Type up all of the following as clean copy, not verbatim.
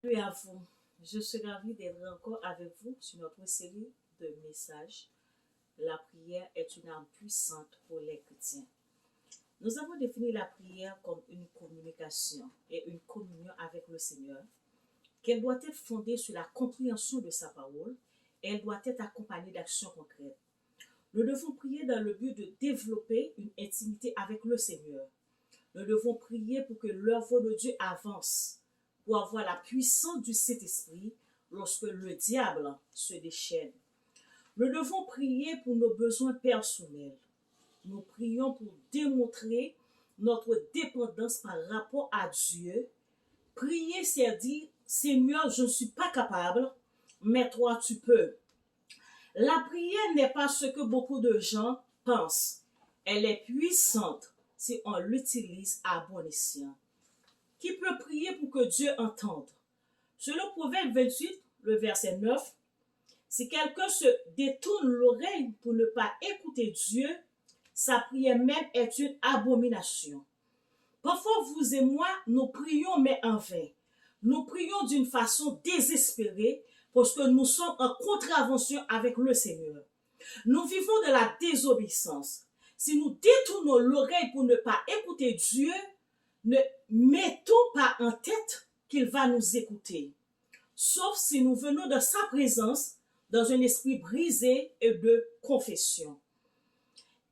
Salut à vous. Je suis ravie d'être encore avec vous sur notre série de messages. La prière est une arme puissante pour les chrétiens. Nous avons défini la prière comme une communication et une communion avec le Seigneur, qu'elle doit être fondée sur la compréhension de sa parole et elle doit être accompagnée d'actions concrètes. Nous devons prier dans le but de développer une intimité avec le Seigneur. Nous devons prier pour que l'œuvre de Dieu avance, pour avoir la puissance du Saint-Esprit lorsque le diable se déchaîne. Nous devons prier pour nos besoins personnels. Nous prions pour démontrer notre dépendance par rapport à Dieu. Prier, c'est dire, Seigneur, je ne suis pas capable, mais toi, tu peux. La prière n'est pas ce que beaucoup de gens pensent. Elle est puissante si on l'utilise à bon escient. Qui peut prier pour que Dieu entende? Selon Proverbe 28, le verset 9, si quelqu'un se détourne l'oreille pour ne pas écouter Dieu, sa prière même est une abomination. Parfois, vous et moi, nous prions mais en vain. Nous prions d'une façon désespérée parce que nous sommes en contravention avec le Seigneur. Nous vivons de la désobéissance. Si nous détournons l'oreille pour ne pas écouter Dieu, ne mettons pas en tête qu'il va nous écouter. Sauf si nous venons de sa présence dans un esprit brisé et de confession.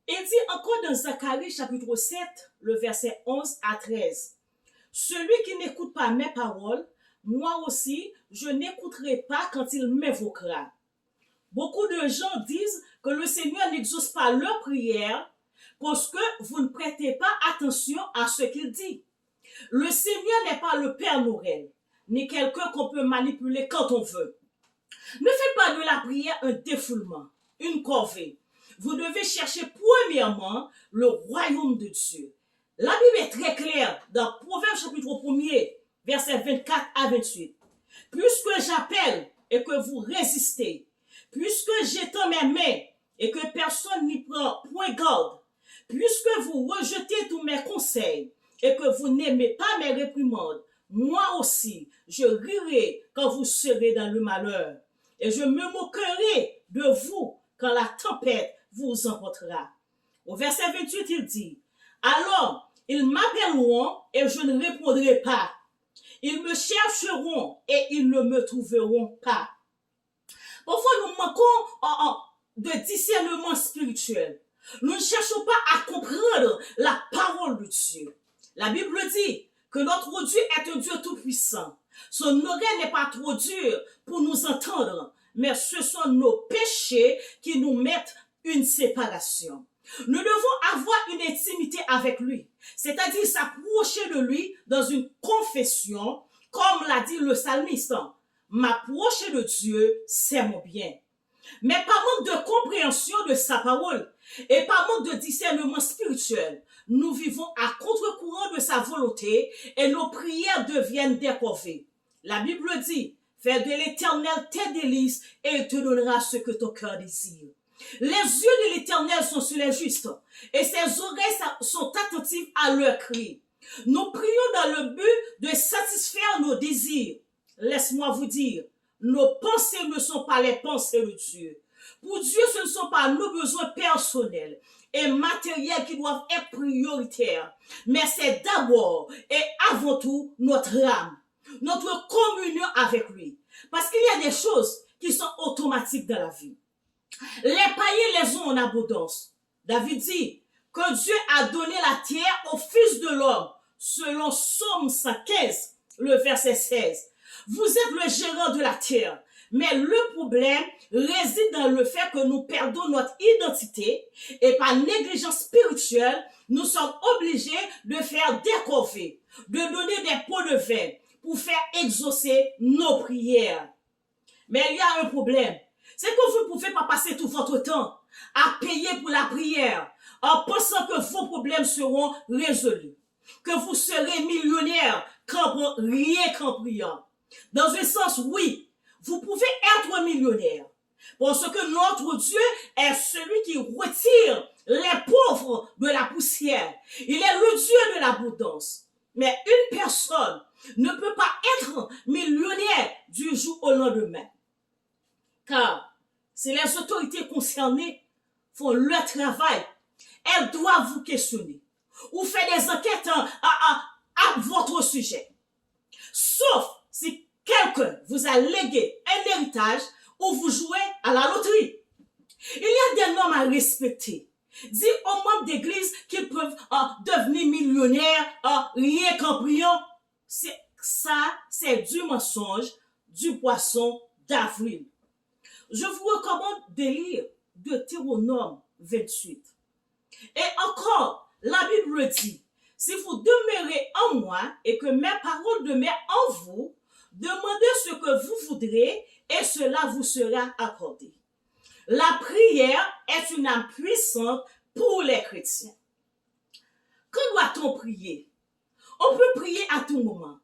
Il dit encore dans Zacharie chapitre 7, le verset 11 à 13. Celui qui n'écoute pas mes paroles, moi aussi, je n'écouterai pas quand il m'évoquera. Beaucoup de gens disent que le Seigneur n'exauce pas leur prière parce que vous ne prêtez pas attention à ce qu'il dit. Le Seigneur n'est pas le Père Noël, ni quelqu'un qu'on peut manipuler quand on veut. Ne faites pas de la prière un défoulement, une corvée. Vous devez chercher premièrement le royaume de Dieu. La Bible est très claire dans Proverbe chapitre 1er, versets 24 à 28. Puisque j'appelle et que vous résistez, puisque j'étends mes mains et que personne n'y prend point garde, puisque vous rejetez tous mes conseils et que vous n'aimez pas mes réprimandes, moi aussi, je rirai quand vous serez dans le malheur, et je me moquerai de vous quand la tempête vous emportera. Au verset 28, il dit, alors, ils m'appelleront et je ne répondrai pas. Ils me chercheront et ils ne me trouveront pas. Parfois, nous manquons de discernement spirituel. Nous ne cherchons pas à comprendre la parole de Dieu. La Bible dit que notre Dieu est un Dieu tout-puissant. Son oreille n'est pas trop dure pour nous entendre, mais ce sont nos péchés qui nous mettent une séparation. Nous devons avoir une intimité avec lui, c'est-à-dire s'approcher de lui dans une confession, comme l'a dit le psalmiste. M'approcher de Dieu, c'est mon bien. Mais par manque de compréhension de sa parole et par manque de discernement spirituel, nous vivons à contre-courant de sa volonté et nos prières deviennent des corvées. La Bible dit, fais de l'Éternel tes délices et il te donnera ce que ton cœur désire. Les yeux de l'Éternel sont sur les justes et ses oreilles sont attentives à leurs cris. Nous prions dans le but de satisfaire nos désirs. Laisse-moi vous dire, nos pensées ne sont pas les pensées de Dieu. Pour Dieu, ce ne sont pas nos besoins personnels et matériels qui doivent être prioritaires, mais c'est d'abord et avant tout notre âme, notre communion avec lui. Parce qu'il y a des choses qui sont automatiques dans la vie. Les païens les ont en abondance. David dit que Dieu a donné la terre au Fils de l'homme, selon Somme 115, le verset 16. Vous êtes le gérant de la terre, mais le problème réside dans le fait que nous perdons notre identité et par négligence spirituelle, nous sommes obligés de faire des corvées, de donner des pots de vin pour faire exaucer nos prières. Mais il y a un problème. C'est que vous ne pouvez pas passer tout votre temps à payer pour la prière en pensant que vos problèmes seront résolus, que vous serez millionnaire rien qu'en priant. Dans un sens, oui, vous pouvez être millionnaire parce que notre Dieu est celui qui retire les pauvres de la poussière. Il est le Dieu de l'abondance. Mais une personne ne peut pas être millionnaire au lendemain. Car si les autorités concernées font leur travail, elles doivent vous questionner ou faire des enquêtes à votre sujet. Sauf si quelqu'un vous a légué un héritage ou vous jouez à la loterie. Il y a des normes à respecter. Dis aux membres d'église qu'ils peuvent devenir millionnaires rien qu'en priant. C'est du mensonge, du poisson d'avril. Je vous recommande de lire Deutéronome 28. Et encore, la Bible dit, si vous demeurez en moi et que mes paroles demeurent en vous, demandez ce que vous voudrez et cela vous sera accordé. La prière est une âme puissante pour les chrétiens. Quand doit-on prier? On peut prier à tout moment.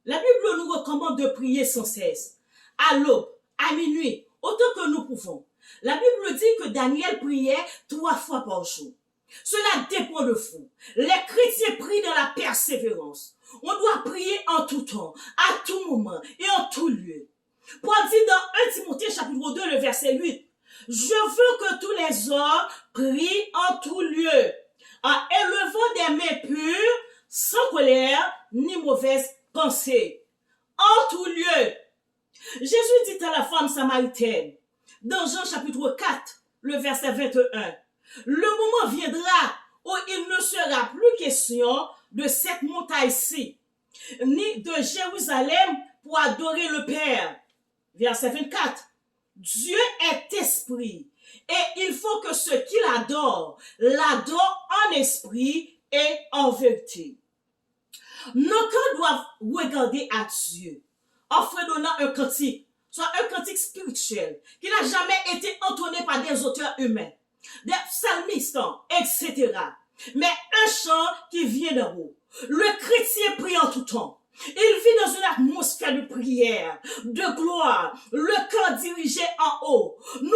La Bible nous recommande de prier sans cesse, à l'aube, à minuit, autant que nous pouvons. La Bible dit que Daniel priait 3 fois par jour. Cela dépend de vous. Les chrétiens prient dans la persévérance. On doit prier en tout temps, à tout moment et en tout lieu. Paul dit dans 1 Timothée chapitre 2, le verset 8, « Je veux que tous les hommes prient en tout lieu, en élevant des mains pures, sans colère ni mauvaise pensée. » En tout lieu. Jésus dit à la femme samaritaine, dans Jean chapitre 4, le verset 21, « Le moment viendra où il ne sera plus question de cette montagne-ci, ni de Jérusalem pour adorer le Père. » Verset 24. Dieu est esprit et il faut que ceux qui l'adorent en esprit et en vérité. Nos cœurs doivent regarder à Dieu en fredonnant un cantique, soit un cantique spirituel qui n'a jamais été entonné par des auteurs humains, des psalmistes, etc. Mais un chant qui vient d'en haut. Le chrétien prie en tout temps. Il vit dans une atmosphère de prière, de gloire, le cœur dirigé en haut. Nous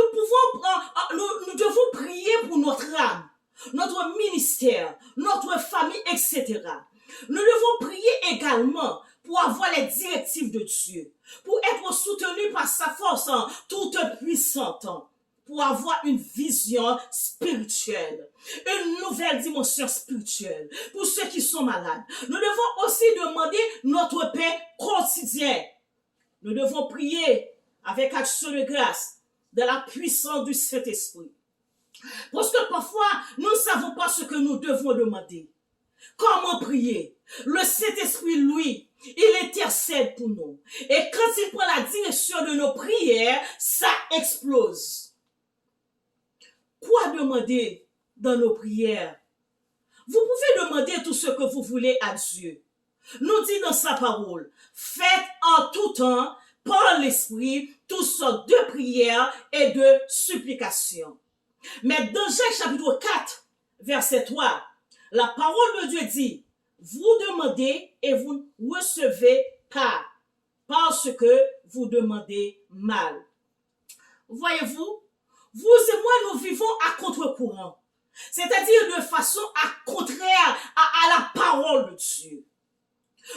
devons prier pour notre âme, notre ministère, notre famille, etc. Nous devons prier également pour avoir les directives de Dieu, pour être soutenus par sa force toute puissante, pour avoir une vision spirituelle, une nouvelle dimension spirituelle pour ceux qui sont malades. Nous devons aussi demander notre paix quotidien. Nous devons prier avec action de grâce de la puissance du Saint-Esprit. Parce que parfois, nous ne savons pas ce que nous devons demander. Comment prier? Le Saint-Esprit, lui, il intercède pour nous. Et quand il prend la direction de nos prières, ça explose. Quoi demander dans nos prières? Vous pouvez demander tout ce que vous voulez à Dieu. Nous dit dans sa parole, faites en tout temps, par l'Esprit, toutes sortes de prières et de supplications. Mais dans Jacques chapitre 4, verset 3, la parole de Dieu dit, vous demandez et vous ne recevez pas, parce que vous demandez mal. Voyez-vous, vous et moi, nous vivons à contre-courant, c'est-à-dire de façon contraire à la parole de Dieu.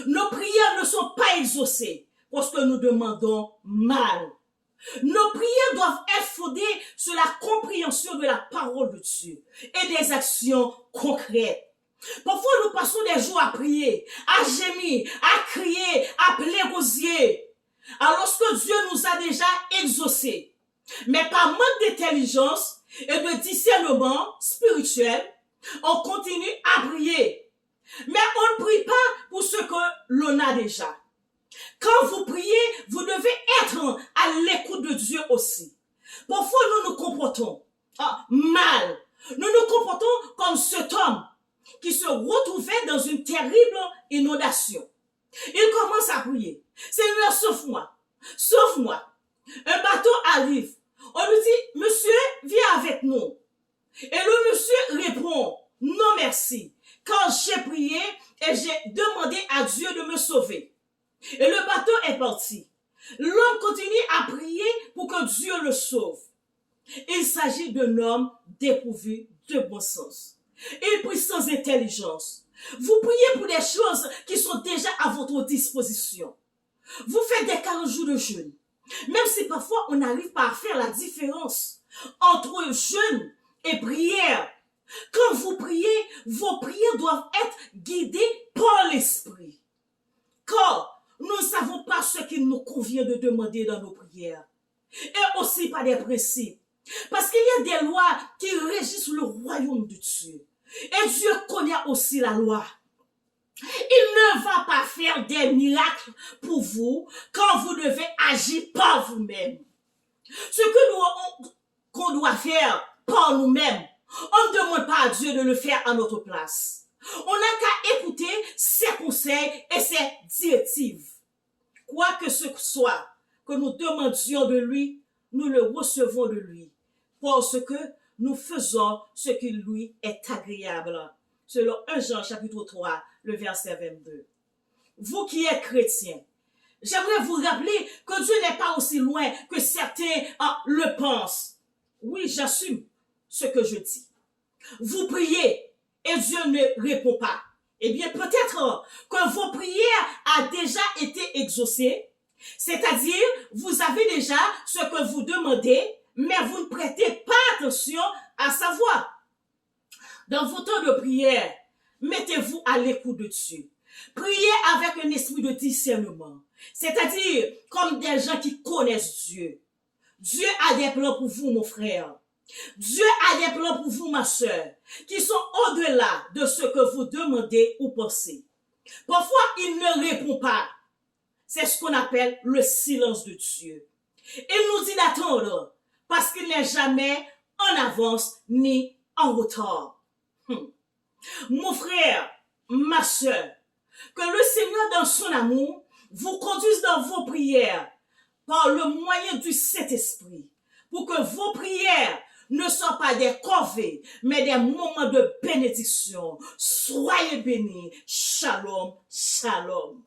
Nos prières ne sont pas exaucées parce que nous demandons mal. Nos prières doivent être fondées sur la compréhension de la parole de Dieu et des actions concrètes. Parfois, nous passons des jours à prier, à gémir, à crier, à plairoyer, alors que Dieu nous a déjà exaucés. Mais par manque d'intelligence et de discernement spirituel, on continue à prier. Mais on ne prie pas pour ce que l'on a déjà. Quand vous priez, vous devez être à l'écoute de Dieu aussi. Parfois, nous nous comportons mal. Nous nous comportons comme cet homme qui se retrouvait dans une terrible inondation. Il commence à prier. Seigneur, sauve-moi. Sauve-moi. Un bateau arrive. On lui dit, monsieur, viens avec nous. Et le monsieur répond, non merci, car j'ai prié et j'ai demandé à Dieu de me sauver. Et le bateau est parti. L'homme continue à prier pour que Dieu le sauve. Il s'agit d'un homme dépourvu de bon sens. Il prie sans intelligence. Vous priez pour des choses qui sont déjà à votre disposition. Vous faites des 40 jours de jeûne. Même si parfois on n'arrive pas à faire la différence entre jeûne et prière. Quand vous priez, vos prières doivent être guidées par l'Esprit. Car nous ne savons pas ce qu'il nous convient de demander dans nos prières. Et aussi par des principes. Parce qu'il y a des lois qui régissent le royaume de Dieu. Et Dieu connaît aussi la loi. Il ne va pas faire des miracles pour vous quand vous devez agir par vous-même. Ce que qu'on doit faire par nous-mêmes, on ne demande pas à Dieu de le faire à notre place. On n'a qu'à écouter ses conseils et ses directives. Quoi que ce soit que nous demandions de lui, nous le recevons de lui. Parce que nous faisons ce qui lui est agréable. Selon 1 Jean chapitre 3, le verset 22. Vous qui êtes chrétiens, j'aimerais vous rappeler que Dieu n'est pas aussi loin que certains le pensent. Oui, j'assume ce que je dis. Vous priez et Dieu ne répond pas. Eh bien, peut-être que vos prières ont déjà été exaucées, c'est-à-dire vous avez déjà ce que vous demandez, mais vous ne prêtez pas attention à sa voix. Dans vos temps de prière, mettez-vous à l'écoute de Dieu. Priez avec un esprit de discernement, c'est-à-dire comme des gens qui connaissent Dieu. Dieu a des plans pour vous, mon frère. Dieu a des plans pour vous, ma soeur, qui sont au-delà de ce que vous demandez ou pensez. Parfois, il ne répond pas. C'est ce qu'on appelle le silence de Dieu. Il nous dit d'attendre parce qu'il n'est jamais en avance ni en retard. Mon frère, ma soeur, que le Seigneur dans son amour vous conduise dans vos prières par le moyen du Saint-Esprit pour que vos prières ne soient pas des corvées, mais des moments de bénédiction. Soyez bénis. Shalom, shalom.